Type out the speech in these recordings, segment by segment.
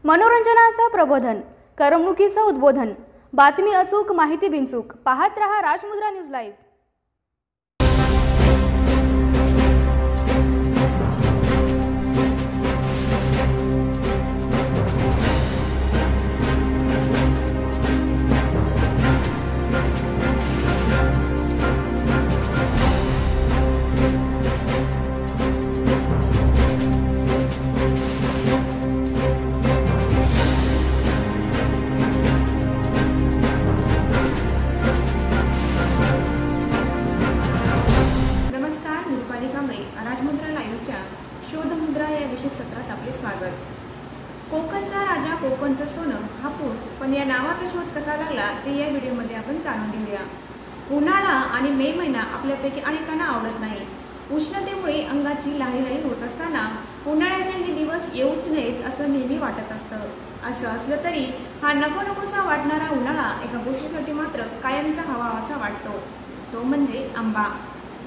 मनोरंजनाचं प्रबोधन, करमणुकीचं उद्बोधन, बातमी अचूक, माहिती बिनचूक. पाहत रहा राजमुद्रा न्यूज लाईव्ह. राजमुद्रा लाईव्हच्या शोधमुद्रा या विशेष सत्रात आपले स्वागत. कोकणचा राजा कोकणचं सोनं हापूस, पण या नावाचा शोध कसा लागला ते या व्हिडिओमध्ये आपण जाणून घेऊया. उन्हाळा आणि मे महिना आपल्यापैकी अनेकांना आवडत नाही. उष्णतेमुळे अंगाची लाहीलाही होत असताना उन्हाळ्याचे हे दिवस येऊच नयेत असं नेहमी वाटत असतं. असं असलं तरी हा नको नकोसा वाटणारा उन्हाळा एका गोष्टीसाठी मात्र कायमचा हवाहवासा वाटतो, तो म्हणजे आंबा.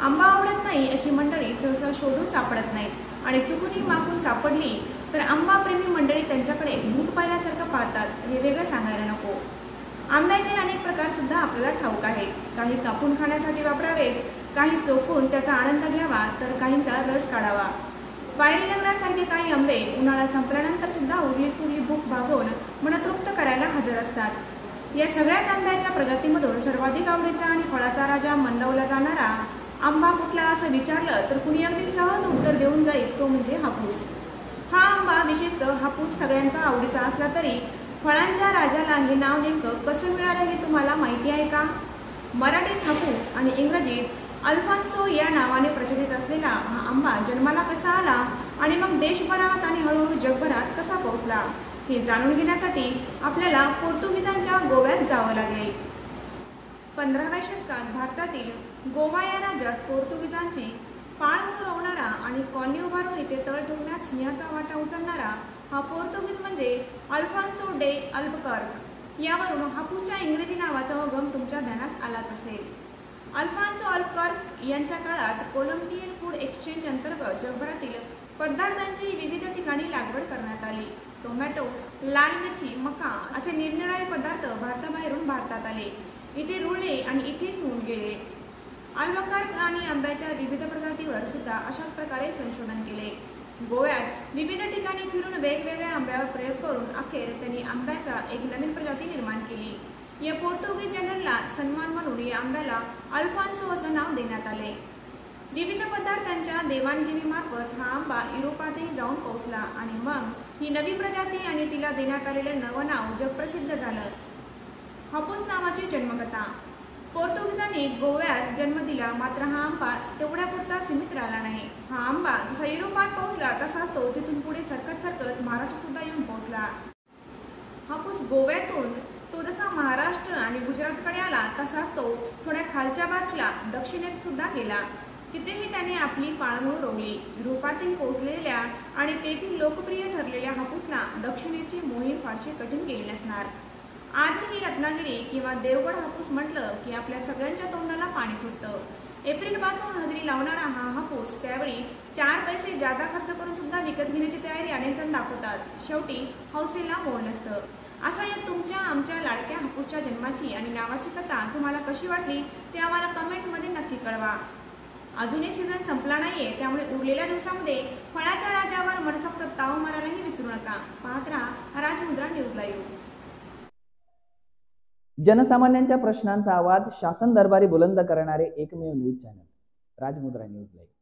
आंबा आवडत नाही अशी मंडळी सहसा शोधून सापडत नाही, आणि चुकूनही मागून सापडली तर आंबाप्रेमी मंडळी त्यांच्याकडे भूत पाहिल्यासारखं पाहतात. हे वेगळं सांगायला नको. आंब्याचे अनेक प्रकार सुद्धा आपल्याला ठाऊक आहेत. काही कापून खाण्यासाठी वापरावेत, काही चोखून त्याचा आनंद घ्यावा, तर काहींचा रस काढावा. वायरी लग्नासारखे काही आंबे उन्हाळा संपल्यानंतर सुद्धा उरली सुरली भूक भागवून मन तृप्त करायला हजर असतात. या सगळ्याच आंब्याच्या प्रजातीमधून सर्वाधिक आवडीचा आणि फळाचा राजा मनवला जाणारा आंबा कुठला असं विचारलं तर कुणी अगदी सहज उत्तर देऊन जाईल, तो म्हणजे हापूस. हा आंबा, विशेषतः हापूस, सगळ्यांचा आवडीचा असला तरी फळांच्या राजाला हे नाव नेमकं कसं मिळालं हे तुम्हाला माहिती आहे का? मराठीत हापूस आणि इंग्रजीत अल्फान्सो या नावाने प्रचलित असलेला हा आंबा जन्माला कसा आला आणि मग देशभरात आणि हळूहळू जगभरात कसा पोहोचला हे जाणून घेण्यासाठी आपल्याला पोर्तुगीजांच्या गोव्यात जावं लागेल. 15व्या शतकात भारतातील गोवा या राज्यात पोर्तुगीजांची पाळमुळ रोवणारा आणि कॉलनी उभारून इथे तळ ठेवण्यात सिंहाचा वाटा उचलणारा हा पोर्तुगीज म्हणजे अल्फान्सो डे अल्बकर्क. यावरून हापूसच्या इंग्रजी नावाचा उगम तुमच्या ध्यानात आलाच असेल. अल्फान्सो अल्बकर्क यांच्या काळात कोलंबियन फूड एक्सचेंज अंतर्गत जगभरातील पदार्थांची विविध ठिकाणी लागवड करण्यात आली. टोमॅटो, लाल मिरची, मका असे निरनिराळे पदार्थ भारताबाहेरून भारतात आले, इथे रुळले आणि इथेच होऊन गेले. अल्बकर्क आणि आंब्याच्या विविध प्रजातीवर सुद्धा अशाच प्रकारे संशोधन केले. गोव्यात विविध ठिकाणी फिरून वेगवेगळ्या आंब्यावर प्रयोग करून अखेर त्यांनी आंब्याचा एक नवीन प्रजाती निर्माण केली. या पोर्तुगीज जनरलला सन्मान म्हणून या आंब्याला अल्फान्सो असं नाव देण्यात आले. विविध पदार्थांच्या देवाणघेणीमार्फत हा आंबा युरोपातही जाऊन पोहोचला आणि मग ही नवी प्रजाती आणि तिला देण्यात आलेलं नवं नाव जगप्रसिद्ध झालं. हापूस नावाची जन्मकथा. पोर्तुगीजांनी गोव्यात जन्म दिला, मात्र हा आंबा तेवढ्यापुरता सीमित राहिला नाही. हा आंबा जसा युरोपात पोहोचला तसाच तो तिथून पुढे सरकत सरकत महाराष्ट्र सुद्धा येऊन पोहोचला. हापूस गोव्यातून तो जसा महाराष्ट्र आणि गुजरातकडे आला तसाच तो थोड्या खालच्या बाजूला दक्षिणेत सुद्धा गेला. तिथेही त्याने आपली पाळमुळ रोवली. युरोपातही पोहोचलेल्या आणि तेथील लोकप्रिय ठरलेल्या हापूसला दक्षिणेची मोहीम फारशी कठीण गेली नसणार. आजही रत्नागिरी किंवा देवगड हापूस म्हटलं की आपल्या सगळ्यांच्या तोंडाला पाणी सुटतं. एप्रिलपासून हजेरी लावणारा हा हापूस त्यावेळी 4 पैसे जादा खर्च करून सुद्धा विकत घेण्याची तयारी अनेक जण दाखवतात. शेवटी हौसेला मोल नसतं. अशा या तुमच्या आमच्या लाडक्या हापूसच्या जन्माची आणि नावाची कथा तुम्हाला कशी वाटली ते आम्हाला कमेंट्समध्ये नक्की कळवा. अजूनही सीझन संपला नाहीये, त्यामुळे उरलेल्या दिवसामध्ये फळाच्या राजावर मनसोक्त ताव मारायलाही विसरू नका. पाहत राहा राजमुद्रा न्यूज लाईव्ह. जनसामान्यांच्या प्रश्नांचा आवाज शासन दरबारी बुलंद करणारे एकमेव न्यूज चॅनल राजमुद्रा न्यूज लाईव्ह.